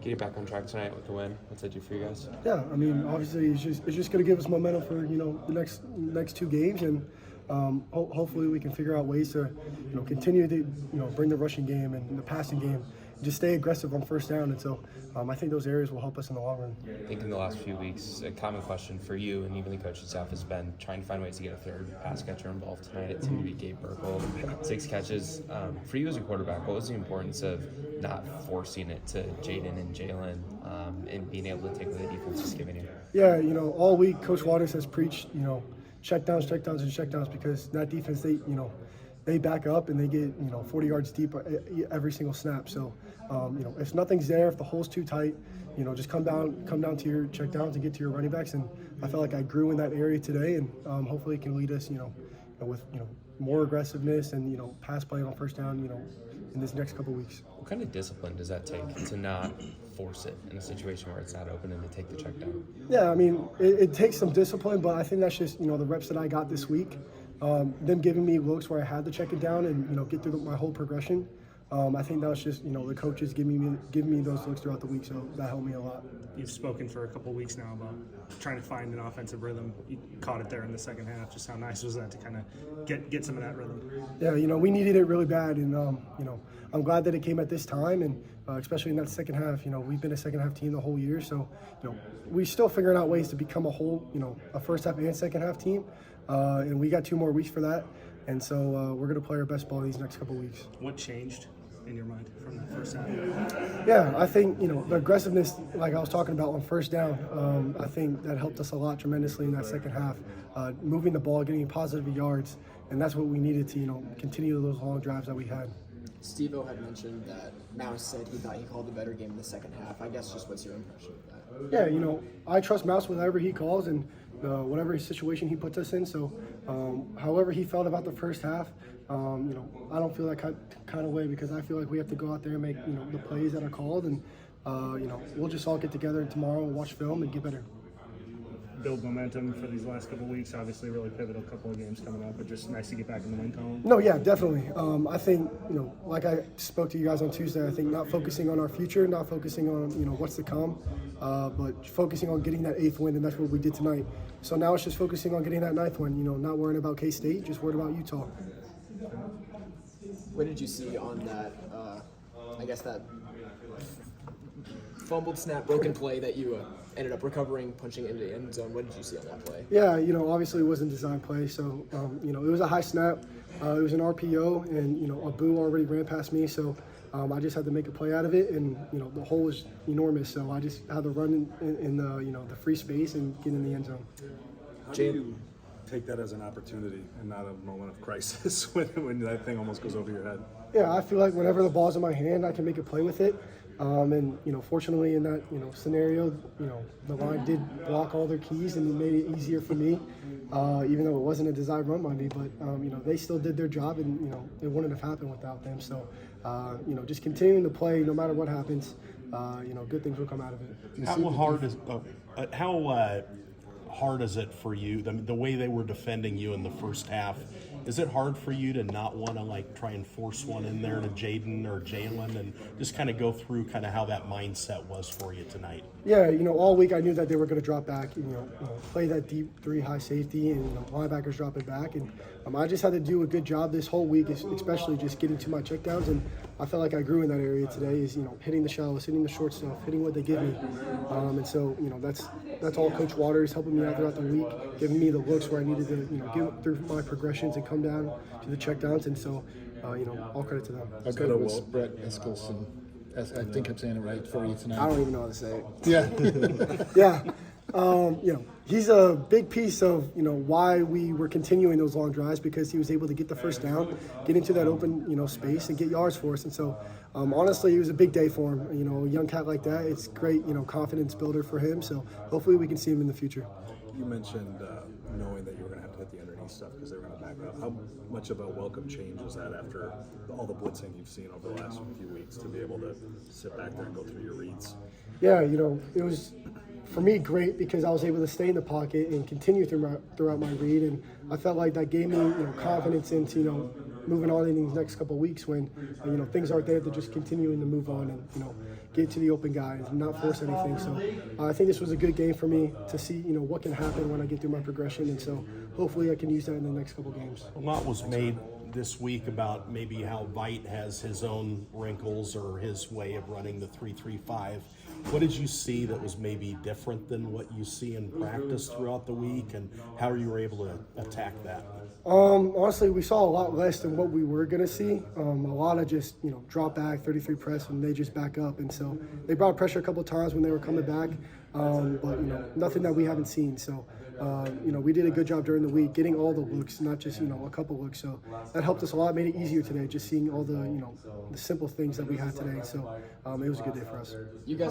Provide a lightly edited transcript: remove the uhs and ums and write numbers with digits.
getting back on track tonight with the win. What's that do for you guys? Yeah, I mean, obviously it's just going to give us momentum for the next 2 games, and hopefully we can figure out ways to continue to bring the rushing game and the passing game, just stay aggressive on first down, and so I think those areas will help us in the long run. I think in the last few weeks, a common question for you and even the coaching staff has been trying to find ways to get a third pass catcher involved tonight. It seemed to be Gabe Burkle, 6 catches. For you as a quarterback, what was the importance of not forcing it to Jaden and Jalen and being able to take what the defense is giving you? Yeah, all week Coach Waters has preached, checkdowns, checkdowns, and checkdowns, because that defense, they back up and they get 40 yards deep every single snap. So if nothing's there, if the hole's too tight, just come down to your checkdowns and get to your running backs. And I felt like I grew in that area today, and hopefully it can lead us with more aggressiveness and pass play on first down in this next couple weeks. What kind of discipline does that take to not force it in a situation where it's not open and to take the check down? Yeah, I mean, it takes some discipline, but I think that's just the reps that I got this week. Them giving me looks where I had to check it down and get through my whole progression. I think that was just the coaches giving me those looks throughout the week, so that helped me a lot. You've spoken for a couple weeks now about trying to find an offensive rhythm. You caught it there in the second half. Just how nice was that to kind of get some of that rhythm? Yeah, we needed it really bad, and I'm glad that it came at this time, and especially in that second half. We've been a second half team the whole year, so we're still figuring out ways to become a first half and second half team, and we got 2 more weeks for that, and so we're going to play our best ball these next couple weeks. What changed in your mind from that first half? Yeah, I think the aggressiveness, like I was talking about on first down, I think that helped us a lot tremendously in that second half, moving the ball, getting positive yards, and that's what we needed to continue those long drives that we had. Steve-O had mentioned that Mouse said he thought he called a better game in the second half. I guess just what's your impression of that? Yeah, I trust Mouse whatever he calls and whatever situation he puts us in. So however he felt about the first half, I don't feel that kind of way, because I feel like we have to go out there and make the plays that are called, and we'll just all get together tomorrow and watch film and get better. Build momentum for these last couple of weeks. Obviously, a really pivotal couple of games coming up, but just nice to get back in the win column. No, yeah, definitely. I think like I spoke to you guys on Tuesday, I think not focusing on our future, not focusing on what's to come, but focusing on getting that 8th win, and that's what we did tonight. So now it's just focusing on getting that 9th win. Not worrying about K-State, just worried about Utah. What did you see on that? I guess that fumbled snap, broken play that you ended up recovering, punching into the end zone. What did you see on that play? Yeah, obviously it wasn't designed play, so it was a high snap. It was an RPO, and Abu already ran past me, so I just had to make a play out of it, and the hole was enormous, so I just had to run in the free space and get in the end zone. How do you take that as an opportunity and not a moment of crisis when that thing almost goes over your head? Yeah, I feel like whenever the ball's in my hand, I can make a play with it. And fortunately in that scenario, the line did block all their keys, and it made it easier for me, even though it wasn't a desired run by me. But they still did their job, and it wouldn't have happened without them. So just continuing to play, no matter what happens, good things will come out of it. How hard is it for you? The way they were defending you in the first half, is it hard for you to not want to try and force one in there to Jaden or Jalen, and just kind of go through kind of how that mindset was for you tonight? Yeah, all week I knew that they were going to drop back, play that deep 3 high safety, and linebackers dropping back, and I just had to do a good job this whole week, especially just getting to my checkdowns, and I felt like I grew in that area today. Is hitting the shallows, hitting the short stuff, hitting what they give me, and so that's all Coach Waters helping me out throughout the week, giving me the looks where I needed to get through my progressions and come down to the checkdowns, and so all credit to them. How good was Brett Eskelson? I think I'm saying it right for you tonight. I don't even know how to say it. Yeah. Yeah. He's a big piece of why we were continuing those long drives, because he was able to get the first down, get into that open space, and get yards for us. And so honestly, it was a big day for him. A young cat like that, it's great confidence builder for him. So hopefully we can see him in the future. You mentioned knowing that you were going to have to hit the underneath stuff because they were going to back up. How much of a welcome change was that after all the blitzing you've seen over the last few weeks to be able to sit back there and go through your reads? Yeah, it was, for me, great, because I was able to stay in the pocket and continue throughout my read, and I felt like that gave me confidence into moving on in these next couple of weeks when things aren't there. They're just continuing to move on and get to the open guys and not force anything. So I think this was a good game for me to see what can happen when I get through my progression, and so hopefully I can use that in the next couple games. A lot was made this week about maybe how Veit has his own wrinkles or his way of running the 3-3-5. What did you see that was maybe different than what you see in practice throughout the week, and how are you able to attack that? Honestly, we saw a lot less than what we were going to see. A lot of just, drop back, 33 press, and they just back up. And so they brought pressure a couple of times when they were coming back, but, nothing that we haven't seen. So, we did a good job during the week getting all the looks, not just, a couple looks. So that helped us a lot, made it easier today, just seeing all the, the simple things that we had today. So it was a good day for us. You guys